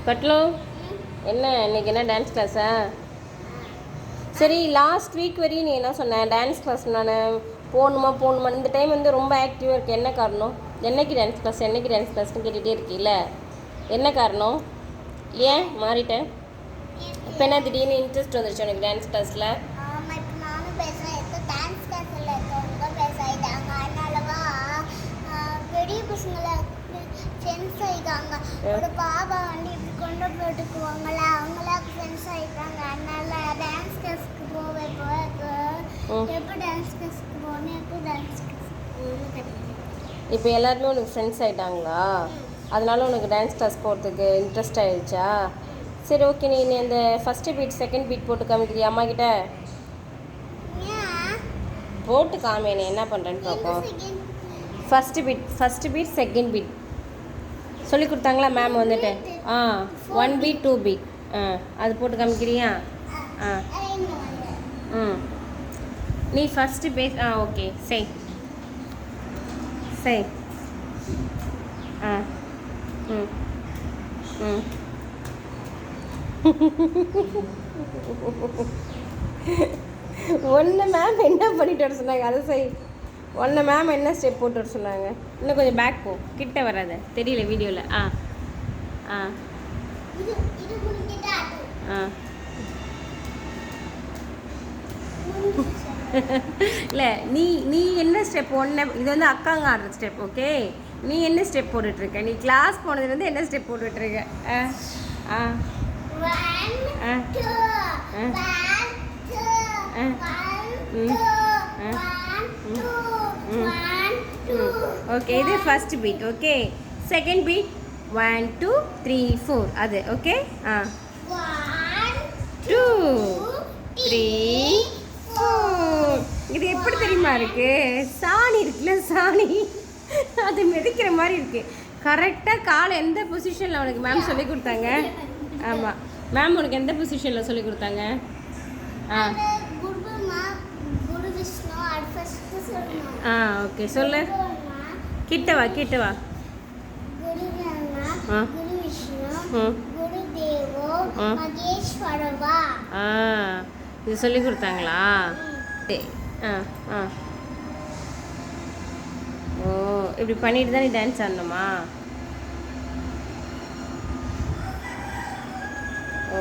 கட்லோ என்ன இன்னைக்கு என்ன டான்ஸ் கிளாஸா? சரி, லாஸ்ட் வீக் வரையும் நீ என்ன சொன்ன? டான்ஸ் கிளாஸ் நான் போகணுமா இந்த டைம் வந்து ரொம்ப ஆக்டிவாக இருக்கு. என்ன காரணம்? என்னைக்கு டான்ஸ் கிளாஸ்னு கேட்டுகிட்டே இருக்கீல்ல, என்ன காரணம்? ஏன் மாறிட்டேன்? இப்போ என்ன திடீர்னு இன்ட்ரெஸ்ட் வந்துருச்சு உனக்கு டான்ஸ் கிளாஸில்? பெரிய பசங்களை ஃப்ரெண்ட்ஸ் ஆகிட்டாங்க. ஒரு பாபா வந்து இப்படி கொண்டு போட்டுக்குவாங்கள, அவங்களாம் ஃப்ரெண்ட்ஸ் ஆகிட்டாங்க. அதனால டான்ஸ் கிளாஸ்க்கு போவேன். எப்போ டான்ஸ் கிளாஸ்க்கு போகணும், எப்போ டான்ஸ் கிளாஸ்க்கு இப்போ எல்லாருமே உனக்கு ஃப்ரெண்ட்ஸ் ஆகிட்டாங்களா? அதனால உனக்கு டான்ஸ் கிளாஸ் போகிறதுக்கு இன்ட்ரெஸ்ட் ஆகிடுச்சா? சரி, ஓகே. நீ அந்த ஃபஸ்ட்டு பீட் செகண்ட் பீட் போட்டு காமிக்கிறியா அம்மா கிட்ட? போட்டு காமி, நீ என்ன பண்ணுறேன்னு பார்ப்போம். ஃபஸ்ட்டு பீட் செகண்ட் பீட் சொல்லி கொடுத்தாங்களா மேம் வந்துட்டு? 1 பீட் 2 பீட் அது போட்டு காமிக்கிறியா? நீ ஃபஸ்ட்டு பேஸ் ஓகே செய் ஒன்று மேம் என்ன பண்ணிட்டு வர சொன்னாங்க அதை செய். ஒன்று மேம் என்ன ஸ்டெப் போட்டு வர சொன்னாங்க? இன்னும் கொஞ்சம் பேக் போ, கிட்ட வராத, தெரியல வீடியோவில். இல்லை, நீ என்ன ஸ்டெப் ஒன்று, இது வந்து அக்காங்க ஆடுற ஸ்டெப். ஓகே, நீ என்ன ஸ்டெப் போட்டுட்ருக்க? நீ கிளாஸ் போனதுலேருந்து என்ன ஸ்டெப் போட்டுட்ருக்க? ஓகே, இது first beat. Okay, second beat 1 2 3 4 அது. ஓகே, 1 2 3 4. இது எப்படி தெரியுமா இருக்கு? சாணி இருக்குல்ல, சாணி அது மிதிக்கிற மாதிரி இருக்கு. கரெக்டாக கால் எந்த பொசிஷனில் உனக்கு மேம் சொல்லி கொடுத்தாங்க? ஆமாம், மேம் உனக்கு எந்த பொசிஷனில் சொல்லி கொடுத்தாங்க? ஓகே, சொல்லு. கிட்ட வா. இது சொல்லி கொடுத்தாங்களா? ஓ, இப்படி பண்ணிட்டு தான் நீ டான்ஸ் ஆடணுமா? ஓ,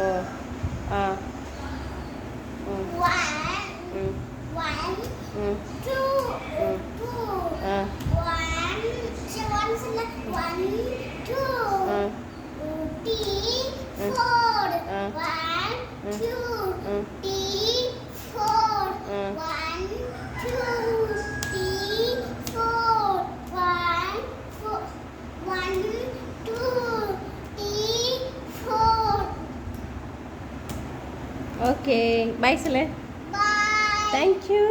ஓகே, பை சொல்லு. தேங்க்யூ.